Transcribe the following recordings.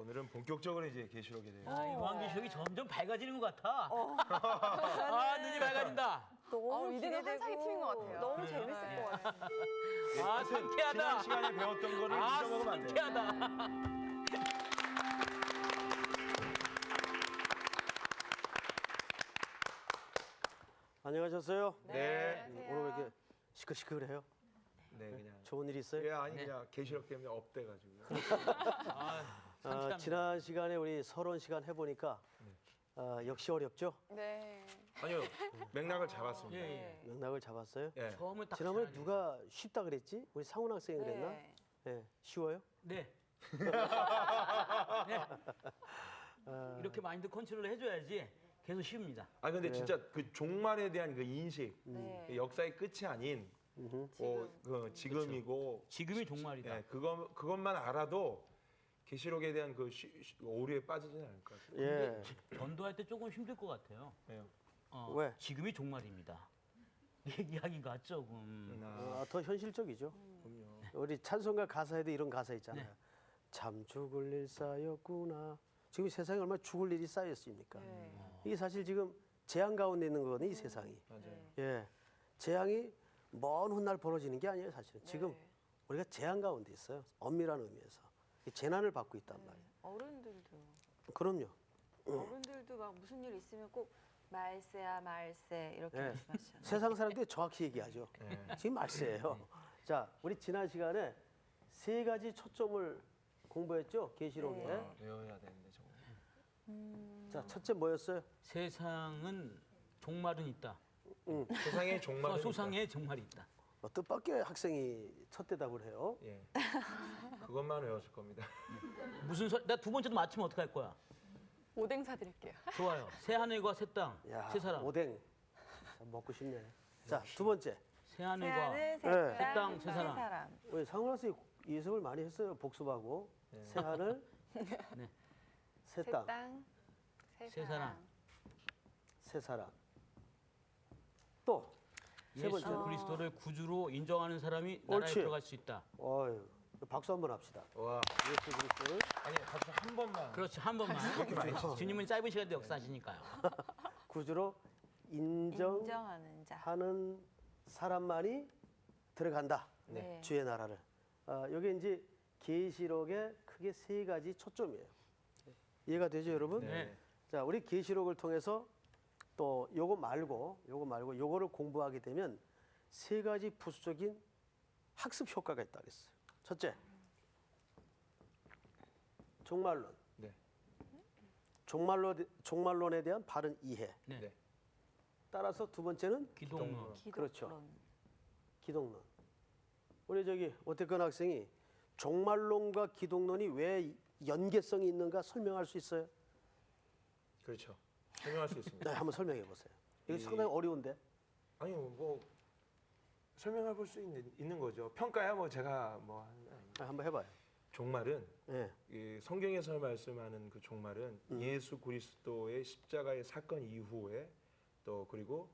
오늘은 본격적으로 이제 계시록에 대해서. 아, 이 요한계시록이 점점 밝아지는 것 같아. 아, 눈이 밝아진다. 너무 이들은 환상의 팀인 것 같아요. 너무 재밌을 것 같아요. 아, 지난 상쾌하다. 시간에 배웠던 거를 아, 잊어먹으면 안 돼. 상쾌하다. 안녕하셨어요? 네. 오늘 왜 이렇게 시끌시끌해요? 네, 그냥. 좋은 일 있어요? 예, 아니 그냥 계시록 때문에 업돼가지고. 상쾌합니다. 지난 시간에 우리 서론 시간 해보니까 역시 어렵죠? 네. 아니요, 맥락을 잡았습니다. 예, 맥락을 잡았어요? 예. 처음은 딱 지난번에 잘하네. 누가 쉽다 그랬지? 우리 상훈 학생이 그랬나? 네. 예, 쉬워요? 네. 네. 이렇게 마인드 컨트롤을 해줘야지 계속 쉬웁니다. 아 근데 진짜 그 종말에 대한 그 인식, 네. 그 역사의 끝이 아닌 그 지금이고 지금이 종말이다. 예, 그것만 알아도 계시록에 대한 그 오류에 빠지지는 않을 것 같아요. 예. 전도할 때 조금 힘들 것 같아요. 왜요? 왜? 지금이 종말입니다. 이야기가 조금. 더 현실적이죠. 우리 찬송가 가사에도 이런 가사 있잖아요. 네. 참 죽을 일 쌓였구나. 지금 세상에 얼마나 죽을 일이 쌓였습니까? 네. 이게 사실 지금 재앙 가운데 있는 거거든요, 이 세상이. 맞아요. 예. 재앙이 먼 훗날 벌어지는 게 아니에요, 사실은. 지금 네. 우리가 재앙 가운데 있어요. 엄밀한 의미에서. 이 재난을 받고 있단 말이에요. 어른들도 그럼요. 어른들도 막 무슨 일 있으면 꼭 말세야 말세 이렇게 예. 말씀하시잖아요. 세상 사람들이 정확히 얘기하죠. 지금 말세예요. 자, 우리 지난 시간에 세 가지 초점을 공부했죠, 계시록에. 네. 외워야 되는데 저거. 자, 첫째 뭐였어요? 세상은 종말은 있다. 세상의 종말은 소상의 종말이 있다. 뜻밖의 학생이 첫 대답을 해요. 있다. 예. 그것만 외웠을 겁니다. 무슨 나 두 번째도 맞히면 어떡할 거야? 오뎅 사드릴게요. 좋아요. 새 하늘과 새 땅, 야, 새 사람. 오뎅. 참 먹고 싶네. 자, 두 번째. 새 하늘과 새하늘, 네. 새 땅, 새 사람. 사람. 우리 상훈 학생이 예습을 많이 했어요. 복습하고. 새 하늘, 네. 새 새 땅, 땅, 새 사람. 새 사람. 또 세 예수 번째는 그리스도를 구주로 인정하는 사람이 나라에 옳지. 들어갈 수 있다. 어휴, 박수 한번 합시다. 와, 예수 그리스도를 아니 같이 한 번만. 그렇지, 한 번만. 주님은 짧은 시간도 역사하시니까요. 구주로 인정하는 인정하는 자. 사람만이 들어간다. 네. 주의 나라를. 여기 이제 계시록의 크게 세 가지 초점이에요. 이해가 되죠, 여러분? 네. 자, 우리 계시록을 통해서 또 요거 말고 요거를 공부하게 되면 세 가지 부수적인 학습 효과가 있다 그랬어요. 첫째, 종말론. 네. 종말론에 대한 바른 이해. 네. 네. 따라서 두 번째는 기독론. 그렇죠. 기독론. 우리 저기 오태근 학생이 종말론과 기독론이 왜 연계성이 있는가 설명할 수 있어요? 그렇죠. 설명할 수 네, 있습니다. 한번 설명해 보세요. 이거 상당히 어려운데. 아니 뭐 설명해 볼 수 있는 거죠. 평가야 뭐 제가 뭐 한번 해봐요. 종말은 네. 이 성경에서 말씀하는 그 종말은 예수 그리스도의 십자가의 사건 이후에 또 그리고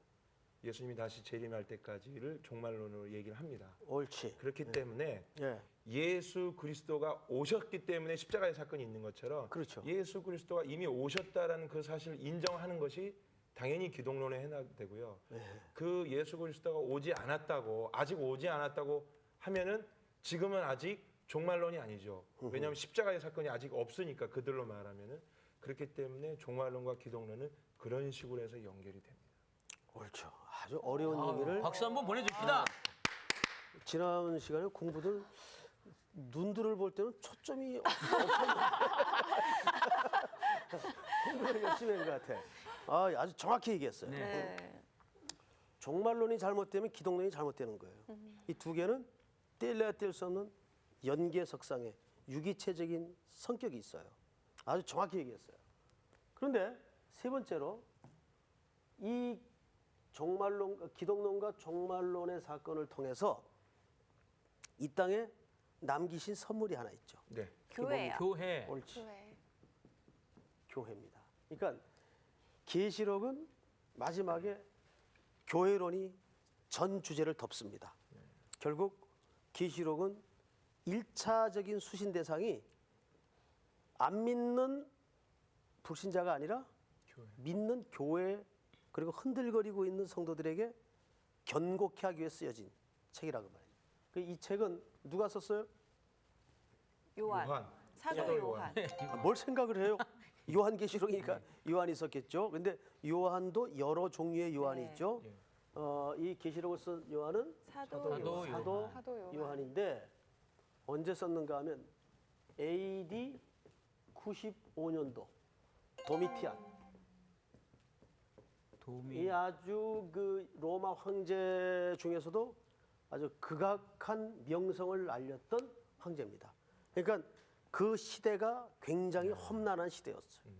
예수님이 다시 재림할 때까지를 종말론으로 얘기를 합니다. 옳지. 그렇기 때문에 예. 예수 그리스도가 오셨기 때문에 십자가의 사건이 있는 것처럼 그렇죠. 예수 그리스도가 이미 오셨다라는 그 사실을 인정하는 것이 당연히 기독론에 해당되고요. 그 예수 그리스도가 아직 오지 않았다고 하면은 지금은 아직 종말론이 아니죠. 왜냐하면 십자가의 사건이 아직 없으니까 그들로 말하면은 그렇기 때문에 종말론과 기독론은 그런 식으로 해서 연결이 됩니다. 옳죠. 아주 어려운 얘기를 박수 한번 보내줍시다. 지난 시간에 공부들 눈들을 볼 때는 초점이 공부를 열심히 한 것 같아. 아주 정확히 얘기했어요. 네. 네. 종말론이 잘못되면 기독론이 잘못되는 거예요. 이 두 개는 뗄래야 뗄 수 없는 연계석상의 유기체적인 성격이 있어요. 아주 정확히 얘기했어요. 그런데 세 번째로 이 기독론과 종말론의 사건을 통해서 이 땅에 남기신 선물이 하나 있죠. 네. 교회야. 교회. 옳지. 네. 교회입니다. 그러니까 계시록은 마지막에 교회론이 전 주제를 덮습니다. 결국 계시록은 1차적인 수신 대상이 안 믿는 불신자가 아니라 교회. 믿는 교회 그리고 흔들거리고 있는 성도들에게 견고케 하기 위해 쓰여진 책이라고 말이에요. 이 책은 누가 썼어요? 요한. 사도 요한. 뭘 생각을 해요? 요한계시록이니까 요한이 썼겠죠. 근데 요한도 여러 종류의 요한이 네. 있죠. 예. 이 계시록을 쓴 요한은 사도 요한. 사도 사도 요한. 요한인데 언제 썼는가 하면 AD 95년도 도미티안. 이 아주 그 로마 황제 중에서도 아주 극악한 명성을 알렸던 황제입니다. 그러니까 그 시대가 굉장히 험난한 시대였어요.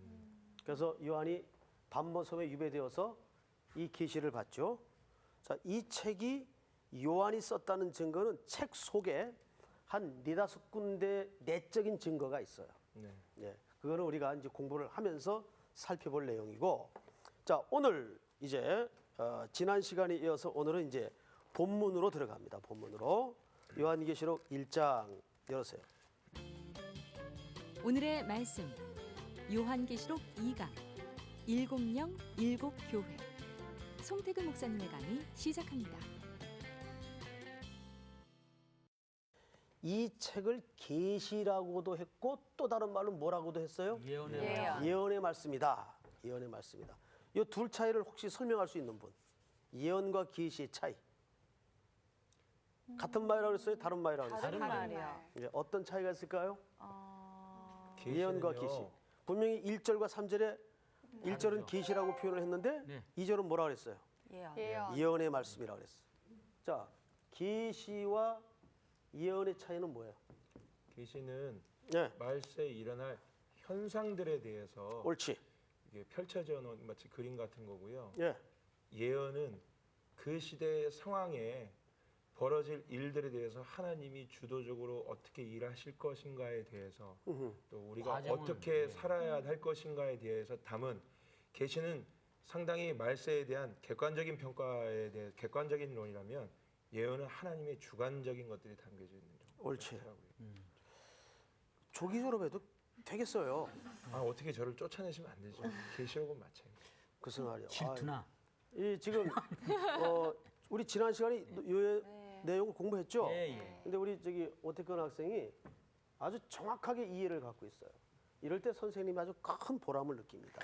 그래서 요한이 반모섬에 유배되어서 이 계시를 받죠. 자, 이 책이 요한이 썼다는 증거는 책 속에 한 4-5군데 내적인 증거가 있어요. 네. 예, 그거는 우리가 이제 공부를 하면서 살펴볼 내용이고, 자 오늘 이제 지난 시간에 이어서 오늘은 이제 본문으로 들어갑니다. 본문으로 요한계시록 1장 열으세요. 오늘의 말씀 요한계시록 2강 7명 7교회 송태근 목사님의 강의 시작합니다. 이 책을 계시라고도 했고 또 다른 말로 뭐라고도 했어요? 예언. 예언의 말씀이다. 예언의 말씀이다. 이 둘 차이를 혹시 설명할 수 있는 분? 예언과 계시의 차이. 같은 말이라고 했어요? 다른 말이라고 했어요? 다른 말이요. 이제 어떤 차이가 있을까요? 계시는요. 예언과 계시. 분명히 1절과 3절에 1절은 계시라고 표현을 했는데 네. 2절은 뭐라 그랬어요? 예언. 예언. 예언의 말씀이라고 그랬어요. 자, 계시와 예언의 차이는 뭐예요? 계시는 네, 말세에 일어날 현상들에 대해서 옳지. 이게 펼쳐져 놓은 마치 그림 같은 거고요. 예, 예언은 그 시대의 상황에 벌어질 일들에 대해서 하나님이 주도적으로 어떻게 일하실 것인가에 대해서 또 우리가 과정을, 어떻게 네. 살아야 할 것인가에 대해서 담은 계시는 상당히 말세에 대한 객관적인 평가에 대해 객관적인論이라면 예언은 하나님의 주관적인 것들이 담겨져 있는 것 옳지. 같더라고요. 조기 졸업해도 되겠어요. 아 어떻게 저를 쫓아내시면 안 되죠. 계시록은 마찬가지. 글쎄 말이야. 질투나. 이 지금 우리 지난 시간에 요 내용을 공부했죠. 예, 예. 근데 우리 저기 오태근 학생이 아주 정확하게 이해를 갖고 있어요. 이럴 때 선생님이 아주 큰 보람을 느낍니다.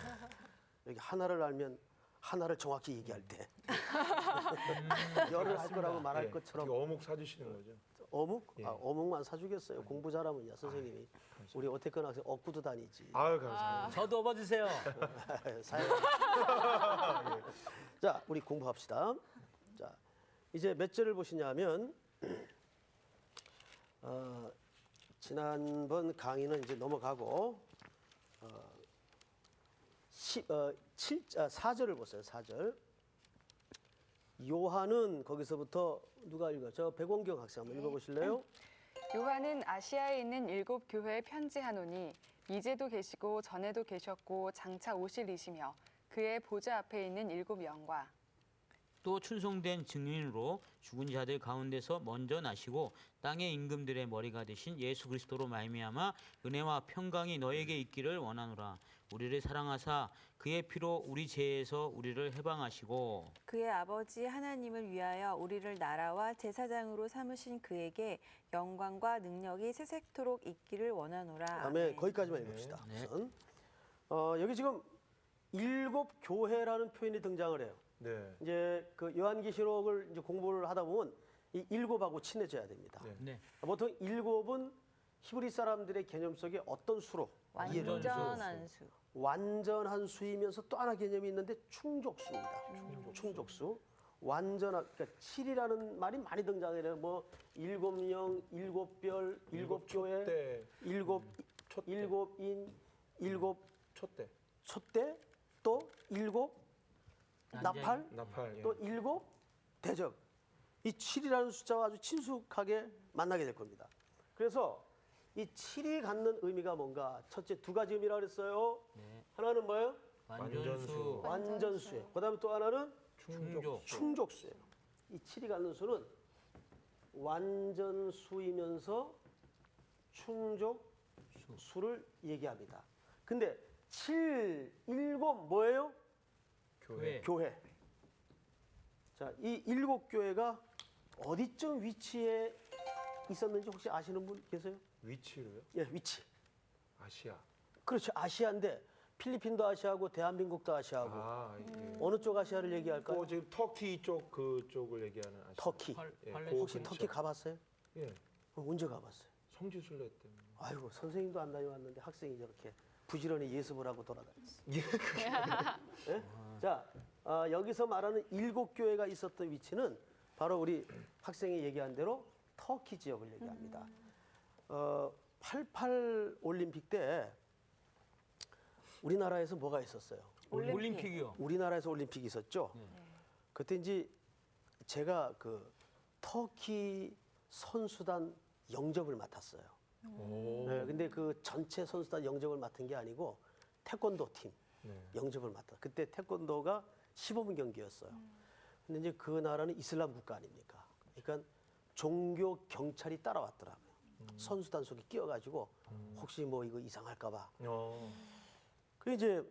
여기 하나를 알면 하나를 정확히 얘기할 때 열을 할 거라고 말할 예, 것처럼 어떻게 어묵 사주시는 거죠. 어묵? 예. 아, 어묵만 사주겠어요. 공부 잘하면요 선생님이. 우리 오태근 학생 억구도 다니지. 아유 감사합니다. 저도 업어주세요. 사연. 자, 우리 공부합시다. 자, 이제 몇 절을 보시냐면 지난번 강의는 이제 넘어가고 4절을 보세요. 4절. 요한은 거기서부터 누가 읽어요? 저 백원경 학생 한번 읽어보실래요? 요한은 아시아에 있는 7 교회에 편지하노니 이제도 계시고 전에도 계셨고 장차 오실이시며 그의 보좌 앞에 있는 7 영과 또 충성된 증인으로 죽은 자들 가운데서 먼저 나시고 땅의 임금들의 머리가 되신 예수 그리스도로 말미암아 은혜와 평강이 너에게 있기를 원하노라. 우리를 사랑하사 그의 피로 우리 죄에서 우리를 해방하시고 그의 아버지 하나님을 위하여 우리를 나라와 제사장으로 삼으신 그에게 영광과 능력이 세세토록 있기를 원하노라. 다음에 아멘. 거기까지만 읽읍시다. 네. 우선 여기 지금 7 교회라는 표현이 등장을 해요. 네. 이제 그 요한계시록을 이제 공부를 하다 보면 이 7하고 친해져야 됩니다. 네. 네. 보통 7은 히브리 사람들의 개념 속에 어떤 수로 이해를 해요? 완전한 수. 완전한 수이면서 또 하나 개념이 있는데 충족수입니다. 충족수. 완전한 그러니까 7이라는 말이 많이 등장해요. 뭐 7영, 7별, 7교회, 때 7 촛대. 7인, 7 촛대. 촛대, 또 7 나팔, 나팔. 예. 또 7 대접. 이 7이라는 숫자와 아주 친숙하게 만나게 될 겁니다. 그래서 이 7이 갖는 의미가 뭔가? 첫째 2가지 의미라고 그랬어요. 네. 하나는 뭐예요? 완전수. 완전수예요. 그다음에 또 하나는 충족. 충족수예요. 이 7이 갖는 수는 완전수이면서 충족수예요. 수를 얘기합니다. 근데 7, 7 뭐예요? 교회. 교회. 자, 이 7교회가 어디쯤 위치에 있었는지 혹시 아시는 분 계세요? 위치로요? 예, 위치. 아시아. 그렇죠. 아시아인데 필리핀도 아시아고 대한민국도 아시아고 이게. 어느 쪽 아시아를 얘기할까요? 지금 터키 쪽 그쪽을 얘기하는 아시아. 터키. 예, 팔레- 그 혹시 근처. 터키 가봤어요? 예. 언제 가봤어요? 성지순례 때문에. 아이고 선생님도 안 다녀왔는데 학생이 저렇게 부지런히 예습을 하고 돌아다녔어. 예. 예? 자, 여기서 말하는 7교회가 있었던 위치는 바로 우리 학생이 얘기한 대로 터키 지역을 얘기합니다. 88 올림픽 때 우리나라에서 뭐가 있었어요? 올림픽이요. 우리나라에서 올림픽이 있었죠. 그때 이제 제가 그 터키 선수단 영접을 맡았어요. 오. 네, 근데 그 전체 선수단 영접을 맡은 게 아니고 태권도 팀 네. 영접을 맡았. 그때 태권도가 15분 경기였어요. 근데 이제 그 나라는 이슬람 국가 아닙니까? 그러니까 종교 경찰이 따라왔더라고요. 선수단 속에 끼어가지고 혹시 뭐 이거 이상할까봐. 그 이제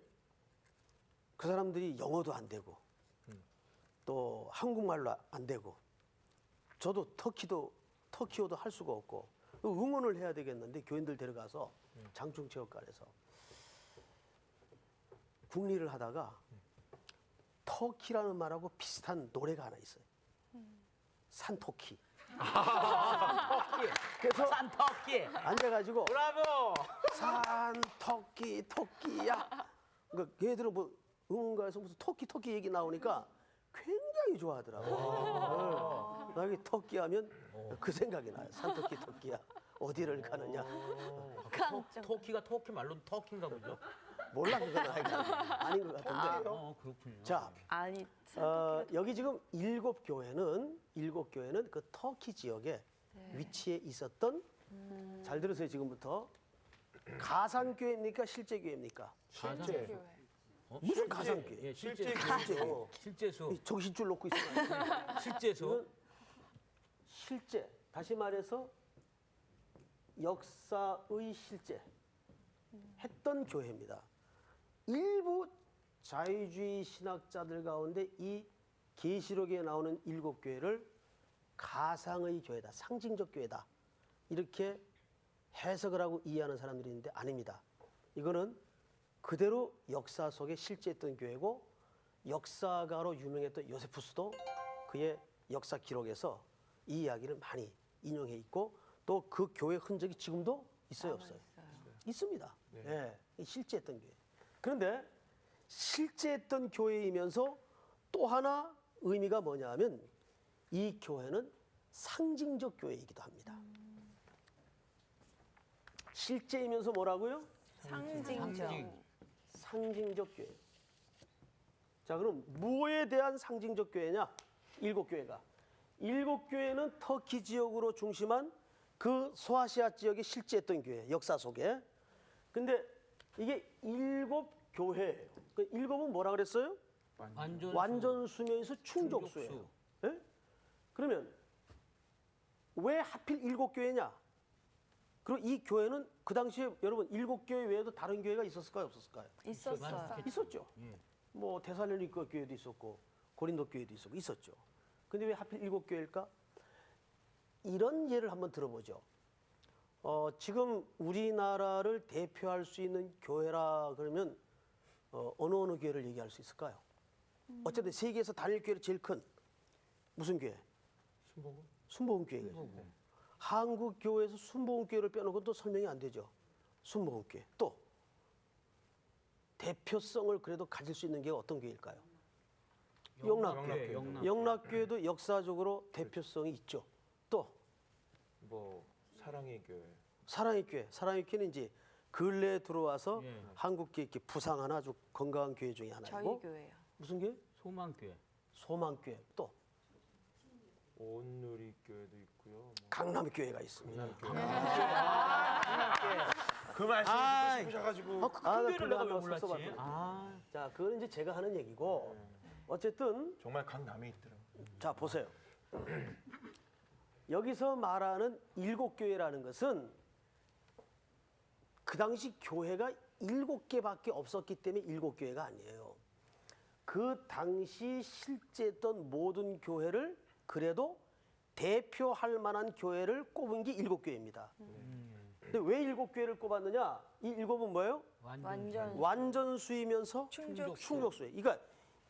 그 사람들이 영어도 안 되고 또 한국말로 안 되고 저도 터키어도 할 수가 없고 응원을 해야 되겠는데 교인들 데려가서 장충체육관에서 국리를 하다가 터키라는 말하고 비슷한 노래가 하나 있어요. 산토끼. 그래서 산터키. 앉아가지고 브라보. 산토끼 토끼야. 그러니까 걔들은 뭐 응원가에서 무슨 토끼 얘기 나오니까 굉장히 좋아하더라고요. 나 여기 토끼 하면 그 생각이 나요. 산토끼 토끼야. 어디를 가느냐. 터키가 터키 말로 터키인가 보죠. 몰라 그건 아닌 것 같은데. 그렇군요. 자, 아니, 여기 지금 7교회는 그 터키 지역에 위치해 있었던 잘 들으세요 지금부터 가상교회입니까 실제 교회입니까? 실제. 교회. 무슨 가상교회? 예, 실제 실제 교회죠. 실제수. 이 정신줄 놓고 있어요. 실제수. 이건 실제 다시 말해서 역사의 실제 했던 교회입니다. 일부 자유주의 신학자들 가운데 이 계시록에 나오는 7교회를 가상의 교회다, 상징적 교회다 이렇게 해석을 하고 이해하는 사람들이 있는데 아닙니다. 이거는 그대로 역사 속에 실제했던 교회고 역사가로 유명했던 요세푸스도 그의 역사 기록에서 이 이야기를 많이 인용해 있고 또 그 교회 흔적이 지금도 있어요, 없어요? 있습니다. 네. 실제했던 교회. 그런데 실제했던 교회이면서 또 하나 의미가 뭐냐 하면 이 교회는 상징적 교회이기도 합니다. 실제이면서 뭐라고요? 상징적. 상징적 교회. 자, 그럼 뭐에 대한 상징적 교회냐? 7교회가. 7교회는 터키 지역으로 중심한 그 소아시아 지역에 실제했던 교회, 역사 속에. 근데 이게 7교회예요. 그 7은 뭐라 그랬어요? 완전 수면에서 충족수예요. 예? 그러면 왜 하필 7교회냐? 그리고 이 교회는 그 당시에 여러분 7교회 외에도 다른 교회가 있었을까요, 없었을까요? 있었어요. 있었죠. 뭐 데살로니가 교회도 있었고 고린도 교회도 있었고 있었죠. 근데 왜 하필 7교회일까? 이런 예를 한번 들어보죠. 지금 우리나라를 대표할 수 있는 교회라 그러면 어느 교회를 얘기할 수 있을까요? 어쨌든 세계에서 단일 교회로 제일 큰 무슨 교회? 순복음 교회가 있어요. 한국 교회에서 순복음 교회를 빼놓고 또 설명이 안 되죠. 순복음 교회. 또 대표성을 그래도 가질 수 있는 게 어떤 교회일까요? 영락교회. 영락교회도 역사적으로 대표성이 있죠. 또 뭐 사랑의 교회. 사랑의 교회. 사랑의 교회는 이제 근래에 들어와서 예. 한국계 이렇게 부상한 아주 건강한 교회 중에 저희 하나이고 교회요. 무슨 교회? 소망교회. 소망교회. 또 온누리 교회도 있고요. 뭐. 강남교회가 있습니다. 그 말씀 아, 듣고 싶으셔가지고. 나 큰 교회를 그거 내가 한번 왜 몰랐지? 썼어봤거든요. 아, 자, 그건 이제 제가 하는 얘기고 어쨌든 정말 강남에 있더라고요. 자 보세요. 여기서 말하는 7교회라는 것은 그 당시 교회가 7개밖에 없었기 때문에 7교회가 아니에요. 그 당시 실제했던 모든 교회를 그래도 대표할 만한 교회를 꼽은 게 7교회입니다. 근데 왜 7교회를 꼽았느냐? 이 7은 뭐예요? 완전 완전수이면서 충족수. 충족수예요. 그러니까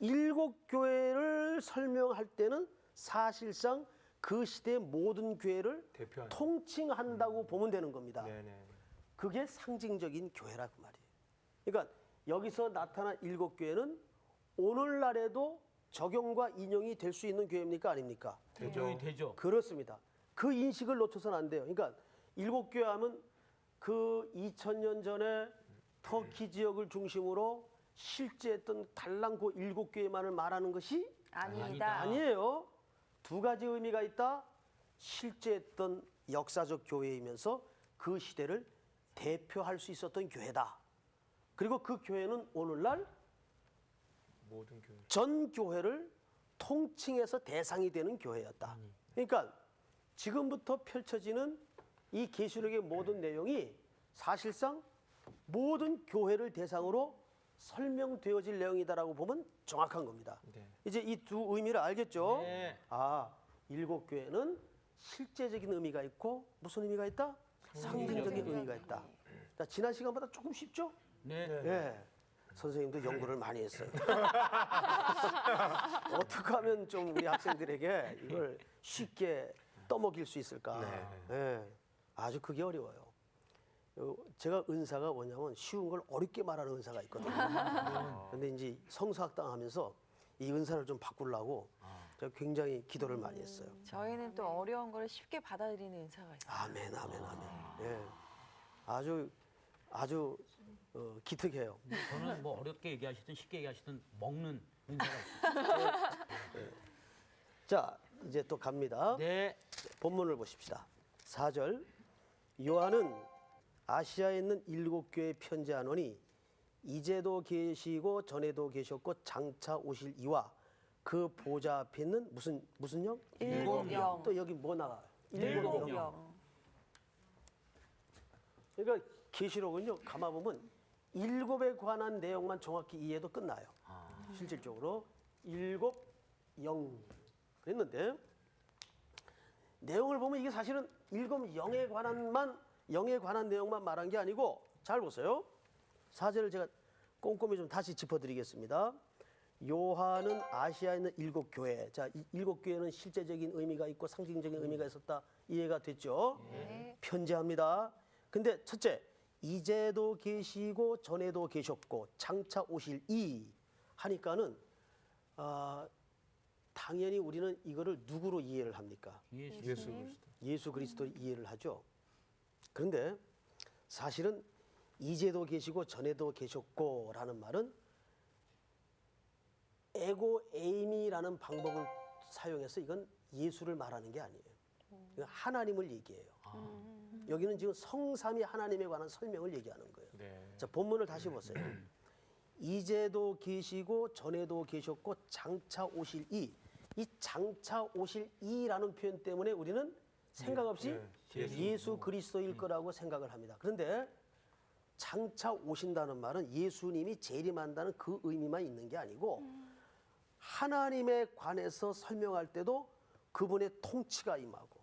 7교회를 설명할 때는 사실상 그 시대의 모든 교회를 대표하는. 통칭한다고 보면 되는 겁니다. 네네. 그게 상징적인 교회라고 말이에요. 그러니까 여기서 나타난 7교회는 오늘날에도 적용과 인용이 될 수 있는 교회입니까? 아닙니까? 대조이 되죠. 그렇습니다. 그 인식을 놓쳐서는 안 돼요. 그러니까 7교회 하면 그 2000년 전에 터키 지역을 중심으로 실제했던 달랑 그 7교회만을 말하는 것이 아니다. 아니에요. 두 가지 의미가 있다. 실제했던 역사적 교회이면서 그 시대를 대표할 수 있었던 교회다. 그리고 그 교회는 오늘날 모든 교회. 전 교회를 통칭해서 대상이 되는 교회였다. 그러니까 지금부터 펼쳐지는 이 계시록의 모든 내용이 사실상 모든 교회를 대상으로 설명되어질 내용이다라고 보면 정확한 겁니다. 네. 이제 이 두 의미를 알겠죠? 네. 아, 7교회는 실제적인 의미가 있고 무슨 의미가 있다? 상징적인 의미가 있다. 자, 지난 시간보다 조금 쉽죠? 네. 예. 선생님도 연구를 많이 했어요. 어떻게 하면 좀 우리 학생들에게 이걸 쉽게 떠먹일 수 있을까? 예. 아주 그게 어려워요. 제가 은사가 뭐냐면 쉬운 걸 어렵게 말하는 은사가 있거든요. 근데 이제 성서학당 하면서 이 은사를 좀 바꾸려고 제가 굉장히 기도를 많이 했어요. 저희는 또 어려운 걸 쉽게 받아들이는 은사가 있어요. 아멘, 아멘, 아멘. 예. 아주 기특해요. 저는 뭐 어렵게 얘기하시든 쉽게 얘기하시든 먹는 은사가 있어요. 자, 이제 또 갑니다. 네. 본문을 보십시다. 4절. 요한은 아시아에 있는 7교회에 편지하노니 이제도 계시고 전에도 계셨고 장차 오실 이와 그 보좌 앞에 있는 무슨 영? 일곱 또 여기 뭐 나와요? 일곱 영. 영. 그러니까 계시록은요. 가만 보면 7에 관한 내용만 정확히 이해해도 끝나요. 실질적으로 7영 그랬는데 내용을 보면 이게 사실은 7영에 관한 내용만 말한 게 아니고 잘 보세요. 4절을 제가 꼼꼼히 좀 다시 짚어드리겠습니다. 요한은 아시아에 있는 7교회. 자, 이 7교회는 실제적인 의미가 있고 상징적인 의미가 있었다. 이해가 됐죠? 네. 편지합니다. 근데 첫째, 이제도 계시고 전에도 계셨고 장차 오실 이 하니까는 당연히 우리는 이거를 누구로 이해를 합니까? 예수 그리스도. 예수 그리스도를 이해를 하죠. 그런데 사실은 이제도 계시고 전에도 계셨고라는 말은 에고 에이미라는 방법을 사용해서 이건 예수를 말하는 게 아니에요. 이건 하나님을 얘기해요. 여기는 지금 성삼위 하나님에 관한 설명을 얘기하는 거예요. 네. 자, 본문을 다시 보세요. 이제도 계시고 전에도 계셨고 장차 오실 이 장차 오실 이라는 표현 때문에 우리는 생각 없이 예수 그리스도일 거라고 생각을 합니다. 그런데 장차 오신다는 말은 예수님이 재림한다는 그 의미만 있는 게 아니고 하나님에 관해서 설명할 때도 그분의 통치가 임하고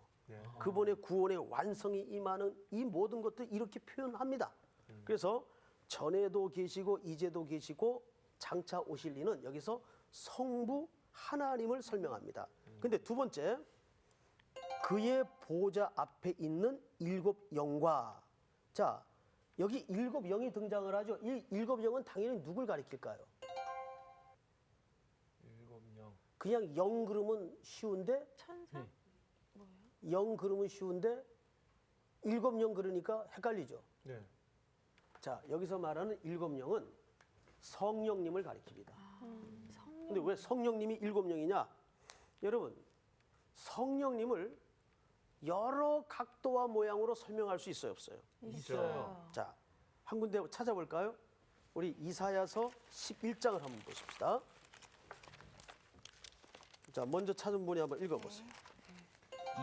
그분의 구원의 완성이 임하는 이 모든 것들 이렇게 표현합니다. 그래서 전에도 계시고 이제도 계시고 장차 오실 이는 여기서 성부 하나님을 설명합니다. 근데 두 번째, 그의 보좌 앞에 있는 7영과 자, 여기 7영이 등장을 하죠. 이 7영은 당연히 누굴 가리킬까요? 7영. 그냥 영 그러면 쉬운데 천사? 영 그러면 쉬운데 7영 그러니까 헷갈리죠. 네. 자, 여기서 말하는 7영은 성령님을 가리킵니다. 근데 왜 성령님이 7영이냐? 여러분, 성령님을 여러 각도와 모양으로 설명할 수 있어요, 없어요? 있어요. 자, 한 군데 찾아볼까요? 우리 이사야서 11장을 한번 보십시다. 자, 먼저 찾은 분이 한번 읽어보세요.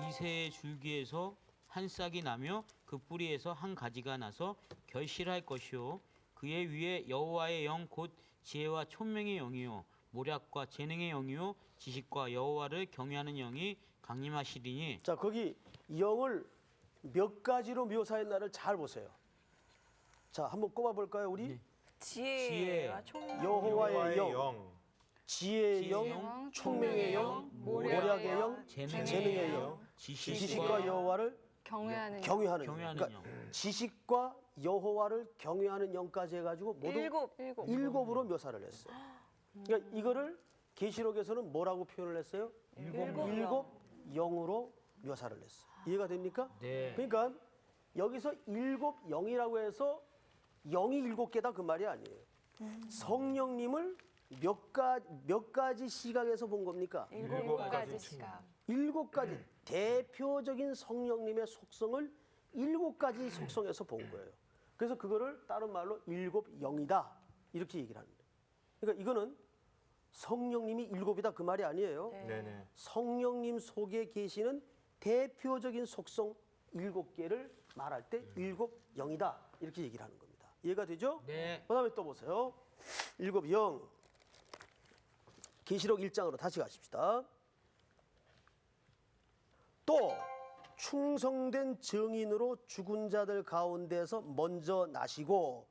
이새의 줄기에서 한 싹이 나며 그 그 뿌리에서 한 가지가 나서 결실할 것이요 그의 위에 여호와의 영 곧 지혜와 총명의 영이요 모략과 재능의 영이요 지식과 여호와를 경외하는 영이 강림하시리니. 자, 거기 영을 몇 가지로 묘사했나를 잘 보세요. 자, 한번 꼽아볼까요, 우리? 네. 지혜와 총명. 여호와의 영, 지혜의 영, 영, 총명의 영, 모략의 영, 재능의 영, 지식과 여호와를 경외하는 경외하는 영. 경외하는 그러니까 지식과 여호와를 경외하는 영까지 해가지고 모두 일곱. 일곱으로 묘사를 했어요. 그러니까 이거를 계시록에서는 뭐라고 표현을 했어요? 일곱 영으로 묘사를 했어요. 이해가 됩니까? 네. 그러니까 여기서 일곱 영이라고 해서 영이 7개다 그 말이 아니에요. 성령님을 몇 가지 시각에서 본 겁니까? 일곱 가지 시각. 7가지 대표적인 성령님의 속성을 7가지 속성에서 본 거예요. 그래서 그거를 다른 말로 일곱 영이다 이렇게 얘기를 하는 거예요. 그러니까 이거는 성령님이 7이다 그 말이 아니에요. 네네. 성령님 속에 계시는 대표적인 속성 7개를 말할 때 일곱 영이다 이렇게 얘기를 하는 겁니다. 이해가 되죠? 네. 그다음에 또 보세요. 일곱 영. 계시록 1장으로 다시 가십시다. 또 충성된 증인으로 죽은 자들 가운데서 먼저 나시고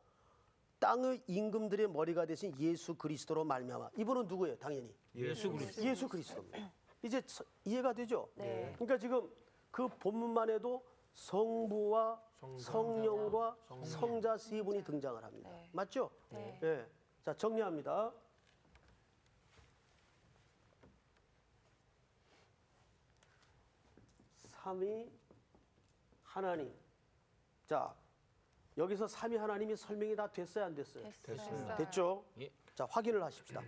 땅의 임금들의 머리가 되신 예수 그리스도로 말미암아. 이분은 누구예요? 당연히 예수 그리스도. 예수 그리스도입니다. 이제 이해가 되죠? 네. 그러니까 지금 그 본문만 해도 성부와 성령과 성자 세 분이 등장을 합니다. 네. 맞죠? 네. 예. 자, 정리합니다. 삼위 하나님. 자, 여기서 삼위 하나님이 설명이 다 됐어요, 안 됐어요? 됐어요. 됐죠? 예. 자, 확인을 하십시다.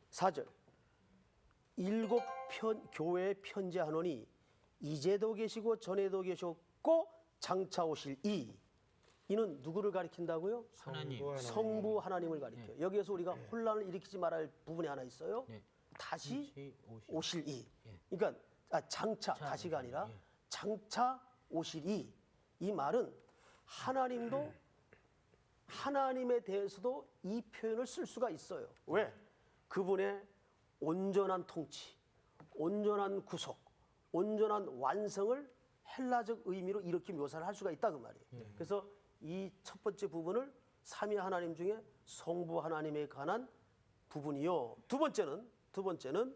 4절. 7 교회에 편지하노니 이제도 계시고 전에도 계셨고 장차 오실 이는 누구를 가리킨다고요? 하나님. 성부 하나님을 가리켜요. 여기에서 우리가 혼란을 일으키지 말아야 할 부분이 하나 있어요. 네. 다시 오실. 오실 이. 예. 그러니까 장차 다시가 아니라 예. 장차 오실 이 말은 하나님도 하나님에 대해서도 이 표현을 쓸 수가 있어요. 왜? 그분의 온전한 통치, 온전한 구속, 온전한 완성을 헬라적 의미로 이렇게 묘사를 할 수가 있다 그 말이에요. 그래서 이 첫 번째 부분을 삼위 하나님 중에 성부 하나님에 관한 부분이요. 두 번째는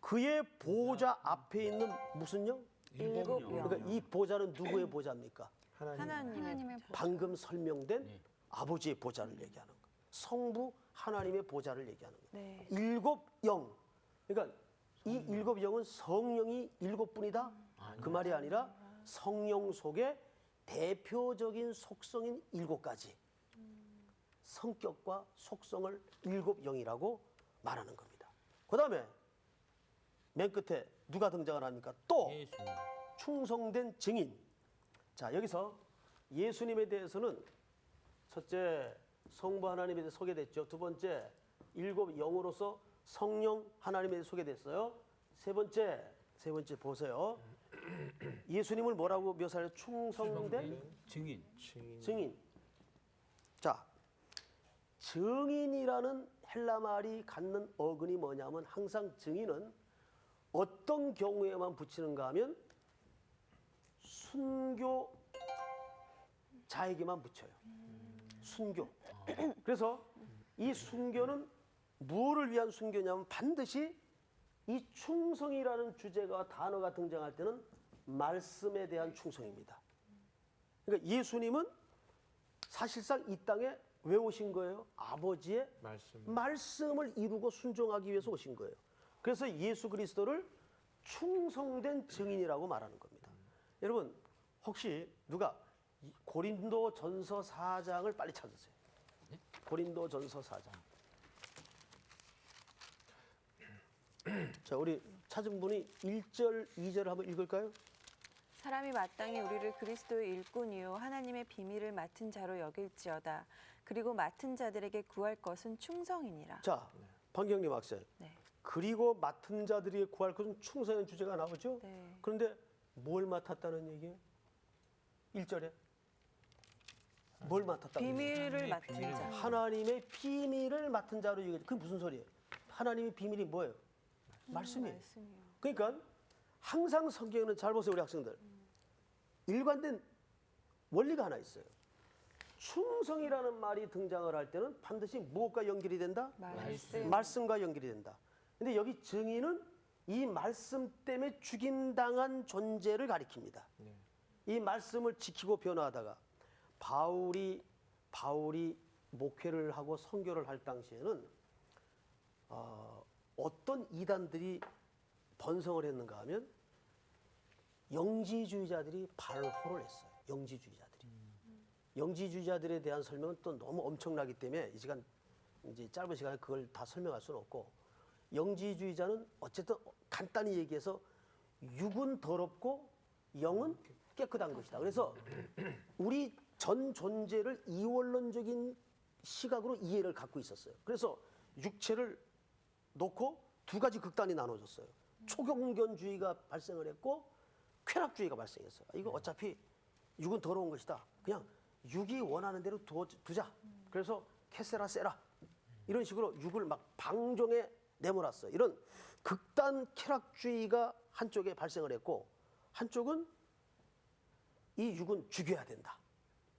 그의 보좌 앞에 있는 무슨 영? 일곱 영. 그러니까 이 보좌는 누구의 보좌입니까? 하나님의 방금 설명된 아버지의 보좌를 얘기하는 거예요. 성부 하나님의 보좌를 얘기하는 거예요. 네. 일곱 영. 그러니까 이 일곱 영은 성령이 7분이다. 그 말이 아니라 성령 속에 대표적인 속성인 7가지 성격과 속성을 일곱 영이라고 말하는 겁니다. 그다음에 맨 끝에 누가 등장을 합니까? 또 예수. 충성된 증인. 자, 여기서 예수님에 대해서는 첫째 성부 하나님에 대해 소개됐죠. 두 번째 일곱 영으로서 성령 하나님에 대해 소개됐어요. 세 번째 보세요. 예수님을 뭐라고 묘사해요? 충성된 증인. 증인. 자, 증인이라는 헬라 말이 갖는 어근이 뭐냐면 항상 증인은 어떤 경우에만 붙이는가 하면 순교자에게만 붙여요. 순교. 그래서 이 순교는 무엇을 위한 순교냐면 반드시 이 충성이라는 주제가 단어가 등장할 때는 말씀에 대한 충성입니다. 그러니까 예수님은 사실상 이 땅에 왜 오신 거예요? 아버지의 말씀을 이루고 순종하기 위해서 오신 거예요. 그래서 예수 그리스도를 충성된 증인이라고 말하는 겁니다. 여러분 혹시 누가 고린도 전서 4장을 빨리 찾으세요. 고린도 전서 4장. 자, 우리 찾은 분이 1절, 2절을 한번 읽을까요? 사람이 마땅히 우리를 그리스도의 일꾼이요 하나님의 비밀을 맡은 자로 여길지어다. 그리고 맡은 자들에게 구할 것은 충성이니라. 자, 방경림 학생. 네. 그리고 맡은 자들이 구할 것은 충성의 주제가 나오죠. 네. 그런데 뭘 맡았다는 얘기예요? 1절에 뭘 맡았다는 얘기예요? 비밀을 맡은 자. 하나님의 비밀을 맡은 자로 얘기해요. 그게 무슨 소리예요? 하나님의 비밀이 뭐예요? 말씀이에요. 말씀이요. 그러니까 항상 성경에는 잘 보세요, 우리 학생들. 일관된 원리가 하나 있어요. 충성이라는 말이 등장을 할 때는 반드시 무엇과 연결이 된다? 말씀과 연결이 된다. 근데 여기 증인은 이 말씀 때문에 죽임당한 존재를 가리킵니다. 이 말씀을 지키고 변화하다가 바울이 목회를 하고 선교를 할 당시에는 어떤 이단들이 번성을 했는가 하면 영지주의자들이 발호를 했어요. 영지주의자들에 대한 설명은 또 너무 엄청나기 때문에 이 시간 이제 짧은 시간에 그걸 다 설명할 수는 없고, 영지주의자는 어쨌든 간단히 얘기해서 육은 더럽고 영은 깨끗한 것이다. 그래서 우리 전 존재를 이원론적인 시각으로 이해를 갖고 있었어요. 그래서 육체를 놓고 두 가지 극단이 나눠졌어요. 초경건주의가 발생을 했고 쾌락주의가 발생했어요. 이거 어차피 육은 더러운 것이다. 그냥 육이 원하는 대로 두자. 그래서 캐세라 세라 이런 식으로 육을 막 방종에 내몰았어요. 이런 극단 쾌락주의가 한쪽에 발생을 했고, 한쪽은 이 육은 죽여야 된다.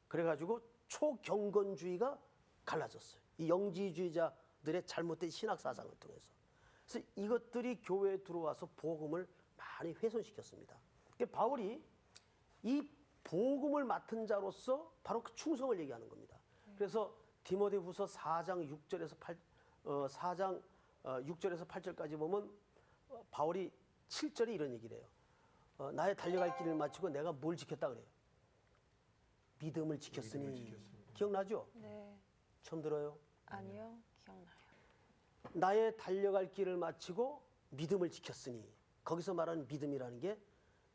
그래가지고 초경건주의가 갈라졌어요. 이 영지주의자들의 잘못된 신학 사상을 통해서. 그래서 이것들이 교회에 들어와서 복음을 많이 훼손시켰습니다. 그러니까 바울이 이 복음을 맡은 자로서 바로 그 충성을 얘기하는 겁니다. 그래서 디모데후서 4장 6절에서 8절까지 보면 바울이 7절에 이런 얘기를 해요. 나의 달려갈 길을 마치고 내가 뭘 지켰다 그래요? 믿음을 지켰으니. 기억나죠? 네. 처음 들어요? 아니요, 기억나요. 나의 달려갈 길을 마치고 믿음을 지켰으니, 거기서 말하는 믿음이라는 게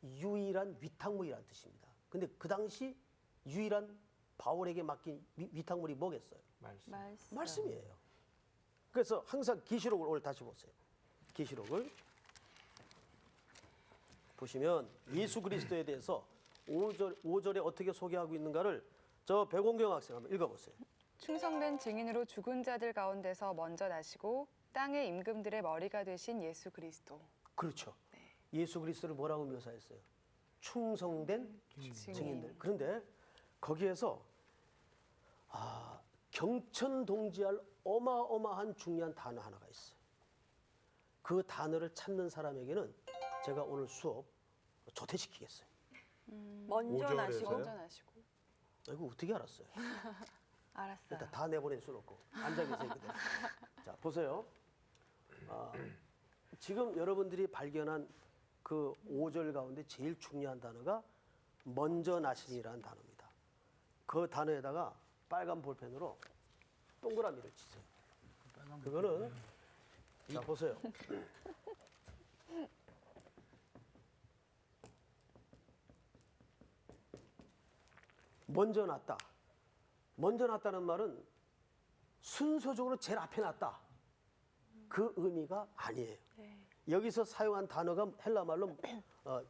유일한 위탁물이라는 뜻입니다. 근데 그 당시 유일한 바울에게 맡긴 위탁물이 뭐겠어요? 말씀이에요. 그래서 항상 계시록을 오늘 다시 보세요. 계시록을 보시면 예수 그리스도에 대해서 5절에 어떻게 소개하고 있는가를 저 백원경 학생 한번 읽어보세요. 충성된 증인으로 죽은 자들 가운데서 먼저 나시고 땅의 임금들의 머리가 되신 예수 그리스도. 그렇죠. 예수 그리스도를 뭐라고 묘사했어요? 충성된 증인들. 그런데 거기에서 경천동지할 어마어마한 중요한 단어 하나가 있어요. 그 단어를 찾는 사람에게는 제가 오늘 수업 조퇴시키겠어요. 먼저 나시고. 먼저 나시고. 이거 어떻게 알았어요? 알았어요. 일단 다 내보낼 수는 없고 앉아 계세요. 그대로. 자, 보세요. 지금 여러분들이 발견한 그 5절 가운데 제일 중요한 단어가 먼저 나시니라는 단어입니다. 그 단어에다가 빨간 볼펜으로 동그라미를 치세요. 그거는 자, 보세요. 먼저 났다. 먼저 났다는 말은 순서적으로 제일 앞에 났다. 그 의미가 아니에요. 여기서 사용한 단어가 헬라 말로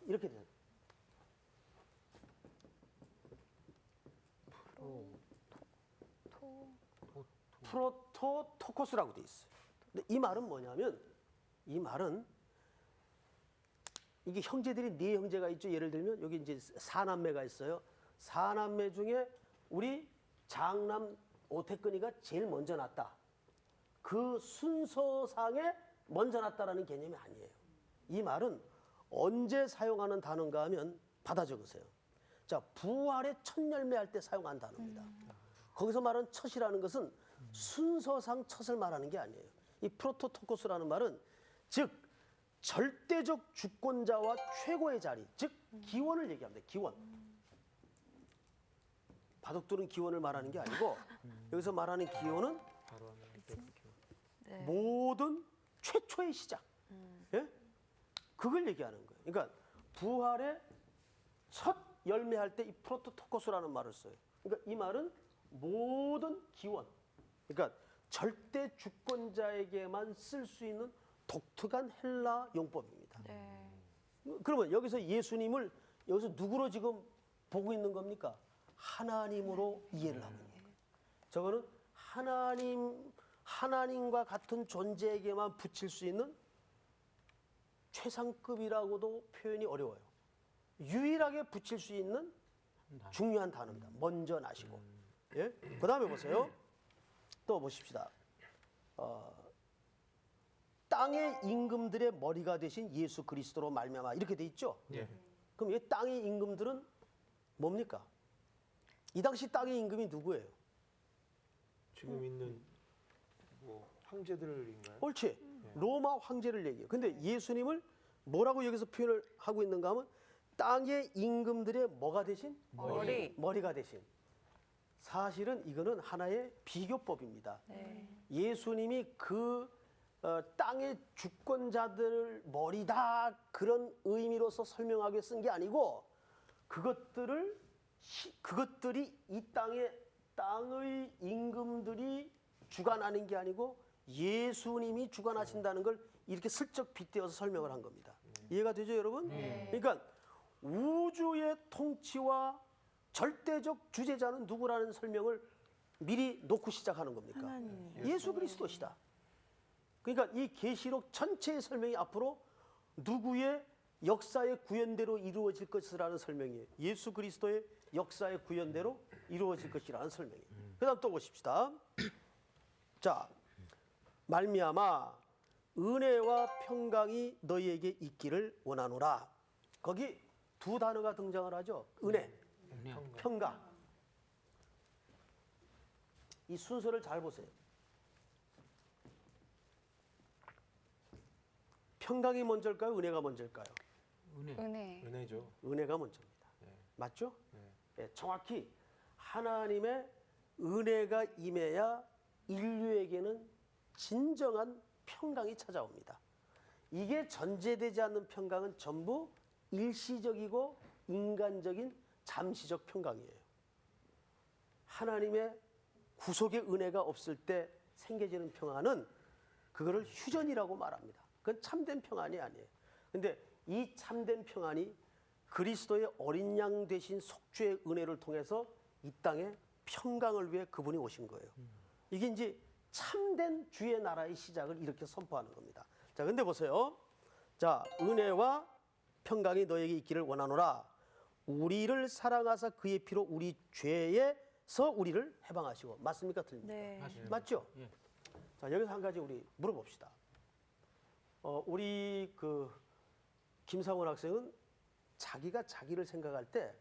이렇게 돼요. 프로토토코스라고 돼 있어요. 근데 이 말은 뭐냐면, 이 말은 이게 형제들이 네 형제가 있죠. 예를 들면 여기 이제 4남매가 있어요. 4남매 중에 우리 장남 오태근이가 제일 먼저 났다. 그 순서상에 먼저 났다라는 개념이 아니에요. 이 말은 언제 사용하는 단어인가 하면 받아 적으세요. 자, 부활의 첫 열매할 때 사용한 단어입니다. 거기서 말하는 첫이라는 것은 순서상 첫을 말하는 게 아니에요. 이 프로토토코스라는 말은 즉 절대적 주권자와 최고의 자리, 즉 기원을 얘기합니다. 기원. 바둑두는 기원을 말하는 게 아니고 여기서 말하는 기원은 모든 최초의 시작. 예? 그걸 얘기하는 거예요. 그러니까 부활의 첫 열매할 때 이 프로토토코스라는 말을 써요. 그러니까 이 말은 모든 기원. 그러니까 절대 주권자에게만 쓸 수 있는 독특한 헬라 용법입니다. 그러면 여기서 예수님을 여기서 누구로 지금 보고 있는 겁니까? 하나님으로 이해를 하고 있는 거예요. 저거는 하나님과 같은 존재에게만 붙일 수 있는 최상급이라고도 표현이 어려워요. 유일하게 붙일 수 있는 중요한 단어입니다. 먼저 나시고. 예? 그 다음에 보세요. 또 보십시다. 땅의 임금들의 머리가 되신 예수 그리스도로 말미암아 이렇게 돼 있죠. 예. 그럼 이 땅의 임금들은 뭡니까? 이 당시 땅의 임금이 누구예요? 지금 있는 뭐 황제들인가요? 옳지. 로마 황제를 얘기해요. 근데 예수님을 뭐라고 여기서 표현을 하고 있는가 하면 땅의 임금들의 뭐가 되신? 머리가 되신. 사실은 이거는 하나의 비교법입니다. 예수님이 그 땅의 주권자들 머리다 그런 의미로서 설명하게 쓴 게 아니고 그것들이 이 땅의 임금들이 주관하는 게 아니고 예수님이 주관하신다는 걸 이렇게 슬쩍 빗대어서 설명을 한 겁니다. 이해가 되죠, 여러분? 그러니까 우주의 통치와 절대적 주재자는 누구라는 설명을 미리 놓고 시작하는 겁니까? 예수 그리스도시다. 그러니까 이 계시록 전체의 설명이 앞으로 누구의 역사의 구현대로 이루어질 것이라는 설명이에요. 예수 그리스도의 역사의 구현대로 이루어질 것이라는 설명이에요. 그다음 또 보십시다. 자, 말미암아 은혜와 평강이 너희에게 있기를 원하노라. 거기 두 단어가 등장을 하죠. 은혜, 평강. 이 순서를 잘 보세요. 평강이 먼저일까요? 은혜가 먼저일까요? 은혜. 은혜죠. 은혜가 먼저입니다. 네. 맞죠? 네. 네, 정확히 하나님의 은혜가 임해야 인류에게는 진정한 평강이 찾아옵니다. 이게 전제되지 않는 평강은 전부 일시적이고 인간적인 잠시적 평강이에요. 하나님의 구속의 은혜가 없을 때 생겨지는 평안은 그거를 휴전이라고 말합니다. 그건 참된 평안이 아니에요. 근데 이 참된 평안이 그리스도의 어린 양 되신 속죄의 은혜를 통해서 이 땅에 평강을 위해 그분이 오신 거예요. 이게 이제 참된 주의 나라의 시작을 이렇게 선포하는 겁니다. 자, 근데 보세요. 자, 은혜와 평강이 너에게 있기를 원하노라. 우리를 사랑하사 그의 피로 우리 죄에서 우리를 해방하시고. 맞습니까? 틀립니까? 네. 맞죠? 예. 자, 여기서 한 가지 우리 물어봅시다. 우리 그 김상원 학생은 자기가 자기를 생각할 때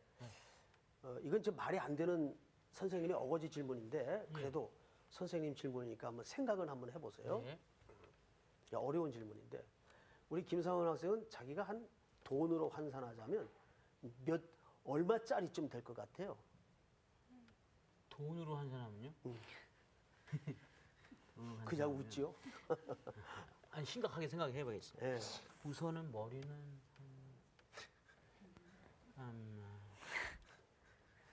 이건 좀 말이 안 되는 선생님의 어거지 질문인데 그래도 선생님 질문이니까 한번 생각을 한번 해보세요. 네. 야, 어려운 질문인데 우리 김상원 학생은 자기가 한 돈으로 환산하자면 얼마짜리쯤 될 것 같아요? 돈으로 환산하면요? 그냥 웃지요? 아니 심각하게 생각해 봐야겠습니다. 예. 우선은 머리는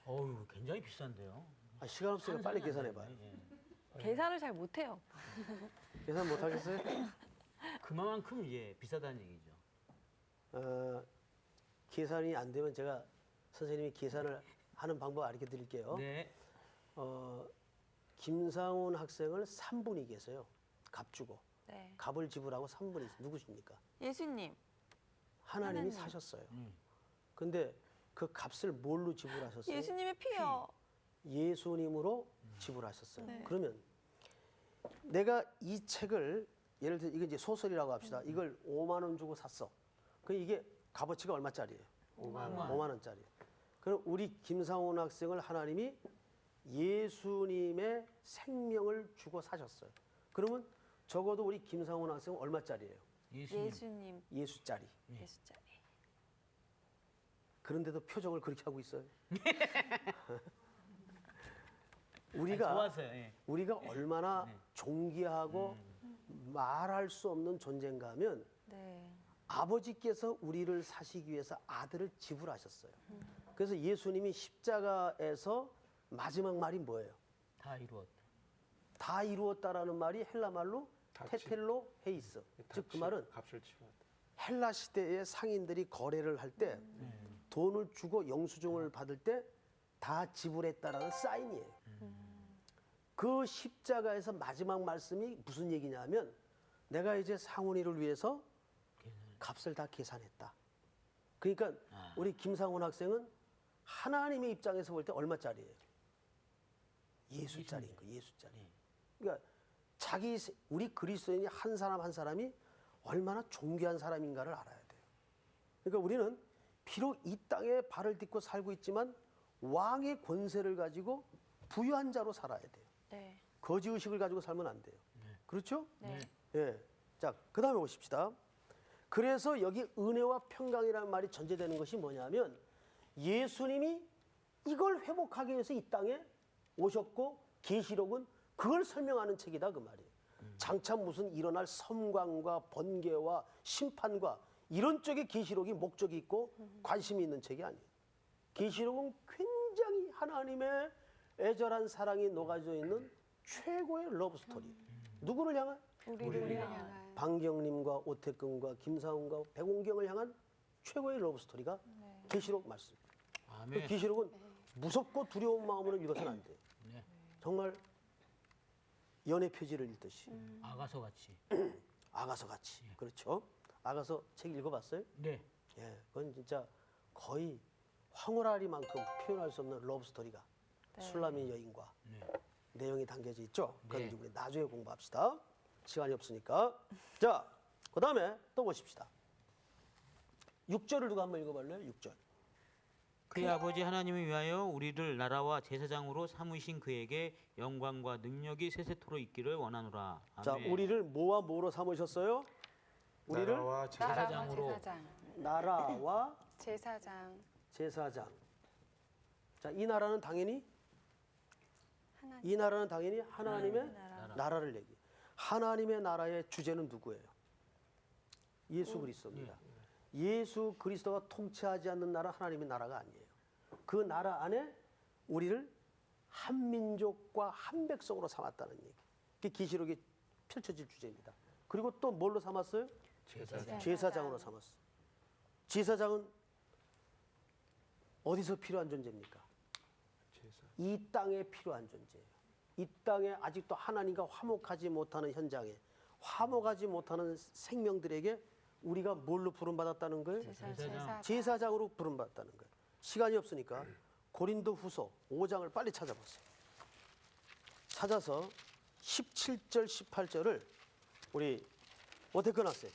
어우 굉장히 비싼데요. 시간 없으니까 빨리 계산해봐요. 예. 계산을 잘 못해요. 계산 못 하겠어요? 그만큼 예 비싸다는 얘기죠. 계산이 안 되면 제가 선생님이 계산을 하는 방법 알려 드릴게요. 네. 김상훈 학생을 3분이 계세요. 값 주고. 네. 값을 지불하고 3분이 누구십니까? 예수님. 하나님이 하나님. 사셨어요. 근데 그 값을 뭘로 지불하셨어요? 예수님의 피요. 예수님으로 지불하셨어요. 네. 그러면 내가 이 책을 예를 들어 이게 이제 소설이라고 합시다. 이걸 5만 원 주고 샀어. 그 이게 값어치가 얼마짜리예요? 5만 원짜리. 그럼 우리 김상훈 학생을 하나님이 예수님의 생명을 주고 사셨어요. 그러면 적어도 우리 김상훈 학생은 얼마짜리예요? 예수님. 예수짜리. 예수짜리. 그런데도 표정을 그렇게 하고 있어요. 좋아서요. 예. 우리가 얼마나 존귀하고 말할 수 없는 존재인가 하면 네. 아버지께서 우리를 사시기 위해서 아들을 지불하셨어요. 그래서 예수님이 십자가에서 마지막 말이 뭐예요? 다 이루었다. 다 이루었다라는 말이 헬라 말로 테텔로 헤이스. 즉 그 말은 값을 치렀다. 헬라 시대의 상인들이 거래를 할 때 돈을 주고 영수증을 받을 때 다 지불했다라는 사인이에요. 그 십자가에서 마지막 말씀이 무슨 얘기냐면 내가 이제 상훈이를 위해서 값을 다 계산했다. 그러니까 우리 김상훈 학생은 하나님의 입장에서 볼 때 얼마짜리예요? 예수짜리인 거예요. 예수짜리. 그러니까 우리 그리스도인이 한 사람 한 사람이 얼마나 존귀한 사람인가를 알아야 돼요. 그러니까 우리는 비록 이 땅에 발을 딛고 살고 있지만 왕의 권세를 가지고 부유한 자로 살아야 돼요. 네. 거지의식을 가지고 살면 안 돼요. 그렇죠? 네. 예. 자, 그 다음에 보십시다. 그래서 여기 은혜와 평강이라는 말이 전제되는 것이 뭐냐면 예수님이 이걸 회복하기 위해서 이 땅에 오셨고 계시록은 그걸 설명하는 책이다 그 말이에요. 장차 무슨 일어날 섬광과 번개와 심판과 이런 쪽에 계시록이 목적이 있고 관심이 있는 책이 아니에요. 계시록은 굉장히 하나님의 애절한 사랑이 녹아져 있는 최고의 러브 스토리. 누구를 향한? 우리를 향한. 방경님과 오태근과 김상훈과 백운경을 향한 최고의 러브 스토리가 계시록 말씀. 아멘. 계시록은 무섭고 두려운 마음으로 읽어서는 안 돼요. 네. 정말 연애 표지를 읽듯이 아가서 같이. 아가서 같이. 그렇죠? 아가서 책 읽어봤어요? 네. 예, 그건 진짜 거의 황홀하리만큼 표현할 수 없는 러브 스토리가 술라미 여인과 내용이 담겨져 있죠. 그건 이제 우리 나중에 공부합시다. 시간이 없으니까. 자, 그 다음에 또 보십시다. 6절을 누가 한번 읽어볼래요? 6절. 그의 아버지 하나님을 위하여 우리를 나라와 제사장으로 삼으신 그에게 영광과 능력이 세세토록 있기를 원하노라. 아멘. 자, 우리를 뭐와 뭐로 삼으셨어요? 우리를 나라와 제사장으로. 제사장. 나라와 제사장. 제사장. 자, 이 나라는 당연히 하나님. 이 나라는 당연히 하나님의 나라. 나라를 얘기. 하나님의 나라의 주제는 누구예요? 예수 그리스도입니다. 예수 그리스도가 통치하지 않는 나라 하나님의 나라가 아니에요. 그 나라 안에 우리를 한 민족과 한 백성으로 삼았다는 얘기. 그게 계시록에 펼쳐질 주제입니다. 그리고 또 뭘로 삼았어요? 제사장으로 삼았어요. 제사장은 어디서 필요한 존재입니까? 이 땅에 필요한 존재예요. 이 땅에 아직도 하나님과 화목하지 못하는 현장에 화목하지 못하는 생명들에게 우리가 뭘로 부름받았다는 거예요? 제사장. 제사장으로 부름받았다는 거예요. 시간이 없으니까 고린도 후서 5장을 빨리 찾아보세요. 찾아서 17절, 18절을 우리 오태근 학생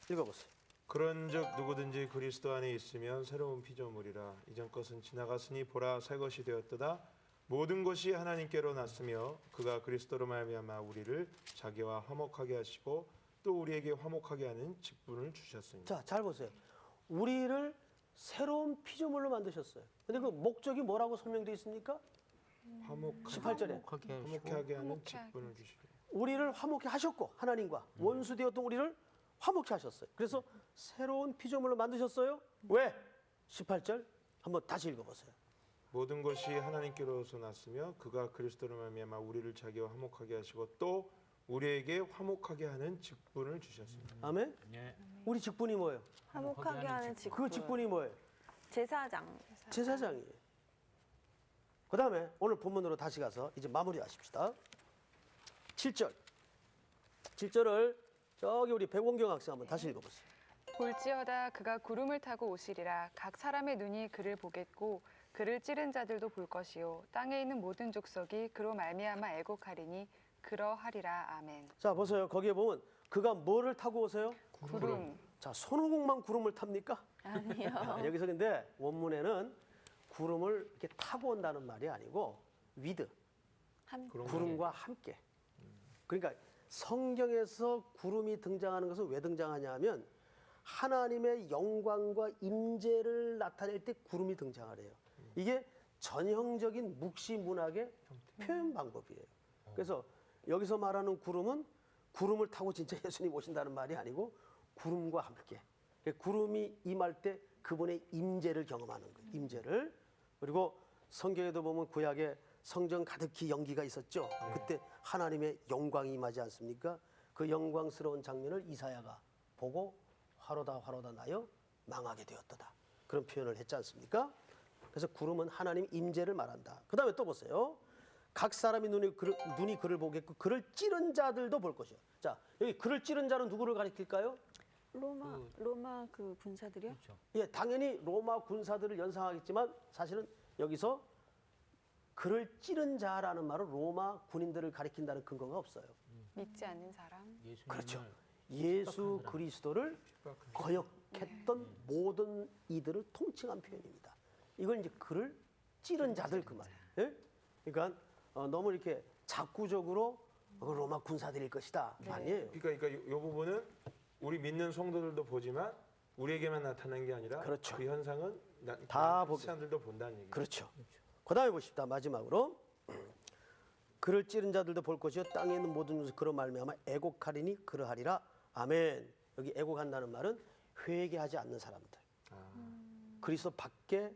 읽어보세요. 그런즉 누구든지 그리스도 안에 있으면 새로운 피조물이라 이전 것은 지나갔으니 보라 새 것이 되었도다. 모든 것이 하나님께로 났으며 그가 그리스도로 말미암아 우리를 자기와 화목하게 하시고 또 우리에게 화목하게 하는 직분을 주셨습니다. 자, 잘 보세요. 우리를 새로운 피조물로 만드셨어요. 근데 그 목적이 뭐라고 설명되어 있습니까? 18절에 화목하게 하는 화목하게 직분을 주시고 우리를 화목케 하셨고 하나님과 원수 되었던 우리를 화목케 하셨어요. 그래서 새로운 피조물로 만드셨어요. 왜? 18절 한번 다시 읽어보세요. 모든 것이 하나님께로서 났으며 그가 그리스도로 말미암아 우리를 자기와 화목하게 하시고 또 우리에게 화목하게 하는 직분을 주셨습니다. 아멘. 네. 우리 직분이 뭐예요? 화목하게 하는 직분. 그 직분이 뭐예요? 제사장. 제사장이에요. 그 다음에 오늘 본문으로 다시 가서 이제 마무리하십시다. 7절. 7절을 저기 우리 백원경 학생 한번 다시 읽어보세요. 볼지어다 그가 구름을 타고 오시리라. 각 사람의 눈이 그를 보겠고 그를 찌른 자들도 볼 것이요 땅에 있는 모든 족속이 그로 말미암아 애곡하리니 그러하리라. 아멘. 자, 보세요. 거기에 보면 그가 뭐를 타고 오세요? 구름. 자, 손오공만 구름을 탑니까? 아니요. 여기서 근데 원문에는 구름을 이렇게 타고 온다는 말이 아니고 위드, 구름과 함께. 그러니까 성경에서 구름이 등장하는 것은 왜 등장하냐면 하나님의 영광과 임재를 나타낼 때 구름이 등장하래요. 이게 전형적인 묵시 문학의 표현 방법이에요. 그래서 여기서 말하는 구름은 구름을 타고 진짜 예수님 오신다는 말이 아니고 구름과 함께. 구름이 임할 때 그분의 임재를 경험하는 거예요. 임재를. 그리고 성경에도 보면 구약에 성전 가득히 연기가 있었죠. 그때 하나님의 영광이 임하지 않습니까? 그 영광스러운 장면을 이사야가 보고 화로다 나여 망하게 되었도다. 그런 표현을 했지 않습니까? 그래서 구름은 하나님 임재를 말한다. 그 다음에 또 보세요. 각 사람이 눈이 그를 보겠고 그를 찌른 자들도 볼 것이요. 자, 여기 그를 찌른 자는 누구를 가리킬까요? 로마 그 군사들이요? 그렇죠. 예, 당연히 로마 군사들을 연상하겠지만 사실은 여기서 그를 찌른 자라는 말은 로마 군인들을 가리킨다는 근거가 없어요. 믿지 않는 사람. 예수님을 그렇죠. 예수 사람. 그리스도를 거역했던 모든 이들을 통칭한 표현입니다. 이걸 이제 그를 찌른 자들 그 말. 예? 그러니까 너무 이렇게 자꾸적으로 로마 군사들일 것이다. 아니에요. 그러니까 이 부분은 우리 믿는 성도들도 보지만 우리에게만 나타난 게 아니라 그렇죠. 그 현상은 다 보게. 크리스천들도 본다는 얘기죠. 그렇죠. 그다음에 보십시다. 마지막으로 그를 찌른 자들도 볼 것이요 땅에 있는 모든 것을 그로 말미암아 애곡하리니 그러하리라. 아멘. 여기 애곡한다는 말은 회개하지 않는 사람들. 그리스도 밖에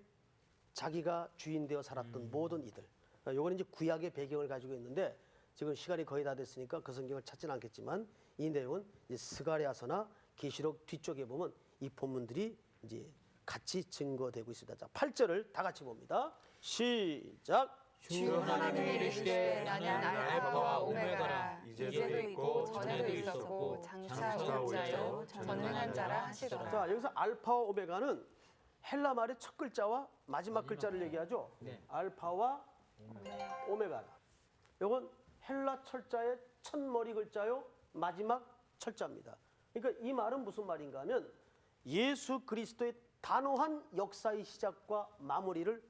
자기가 주인 되어 살았던 모든 이들. 요거는 이제 구약의 배경을 가지고 있는데 지금 시간이 거의 다 됐으니까 그 성경을 찾지는 않겠지만 이 내용은 이제 스가랴서나 계시록 뒤쪽에 보면 이 본문들이 이제 같이 증거되고 있습니다. 자, 8절을 다 같이 봅니다. 시작. 주 하나님이 이르시되 나는 알파와 오메가라. 이제도 있고 전에도 있었고 장차 올 자요 전능한 자라 하시더라. 자, 여기서 알파와 오메가는 헬라 말의 첫 글자와 마지막 글자를 얘기하죠. 네. 알파와 오메가라. 이건 헬라 철자의 첫 머리 글자요, 마지막 철자입니다. 그러니까 이 말은 무슨 말인가 하면 예수 그리스도의 단호한 역사의 시작과 마무리를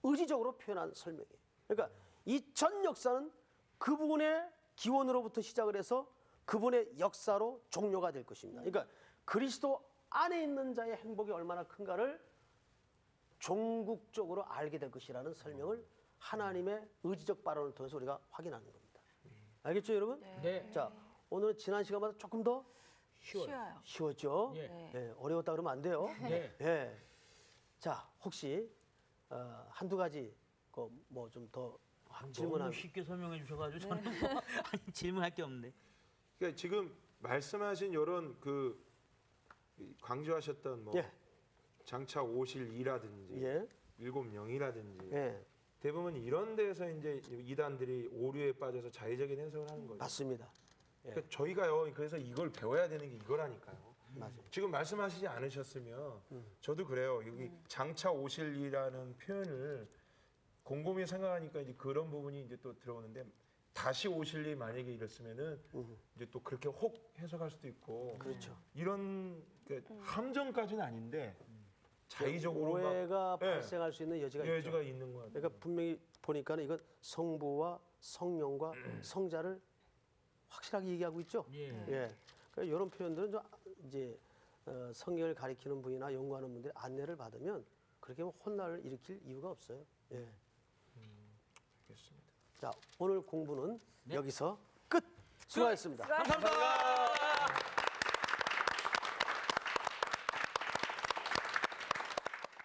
의지적으로 표현한 설명이에요. 그러니까 이 전 역사는 그분의 기원으로부터 시작을 해서 그분의 역사로 종료가 될 것입니다. 그러니까 그리스도 안에 있는 자의 행복이 얼마나 큰가를 종국적으로 알게 될 것이라는 설명을 하나님의 의지적 발언을 통해서 우리가 확인하는 겁니다. 알겠죠, 여러분? 네. 자, 오늘은 지난 시간보다 조금 더 쉬워요. 쉬웠죠? 예. 예, 어려웠다 그러면 안 돼요. 네. 예. 자, 혹시 한두 가지 뭐 좀 더 너무 질문하면 쉽게 설명해 주셔가지고 저는 뭐 아니, 질문할 게 없는데. 그러니까 지금 말씀하신 이런 그 강조하셨던 뭐 예. 장차 오실 이라든지 예. 일곱 영이라든지 예, 대부분 이런 데서 이제 이단들이 오류에 빠져서 자의적인 해석을 하는 거죠. 맞습니다. 그러니까 저희가요. 그래서 이걸 배워야 되는 게 이거라니까요. 맞아요. 지금 말씀하시지 않으셨으면 저도 그래요. 여기 장차 오실이라는 표현을 곰곰이 생각하니까 이제 그런 부분이 이제 또 들어오는데 다시 오실이 만약에 이랬으면은 이제 또 그렇게 혹 해석할 수도 있고 그렇죠. 이런 함정까지는 아닌데 자의적으로 막 오해가 예. 발생할 수 있는 여지가 있죠. 여지가 있는 것 같아요. 그러니까 분명히 보니까는 이건 성부와 성령과 성자를 확실하게 얘기하고 있죠. 예. 예. 그러니까 이런 표현들은 좀 이제 성경을 가리키는 분이나 연구하는 분들의 안내를 받으면 그렇게 혼란을 일으킬 이유가 없어요. 예. 알겠습니다. 자, 오늘 공부는 여기서 끝. 수고하셨습니다. 수고하셨습니다.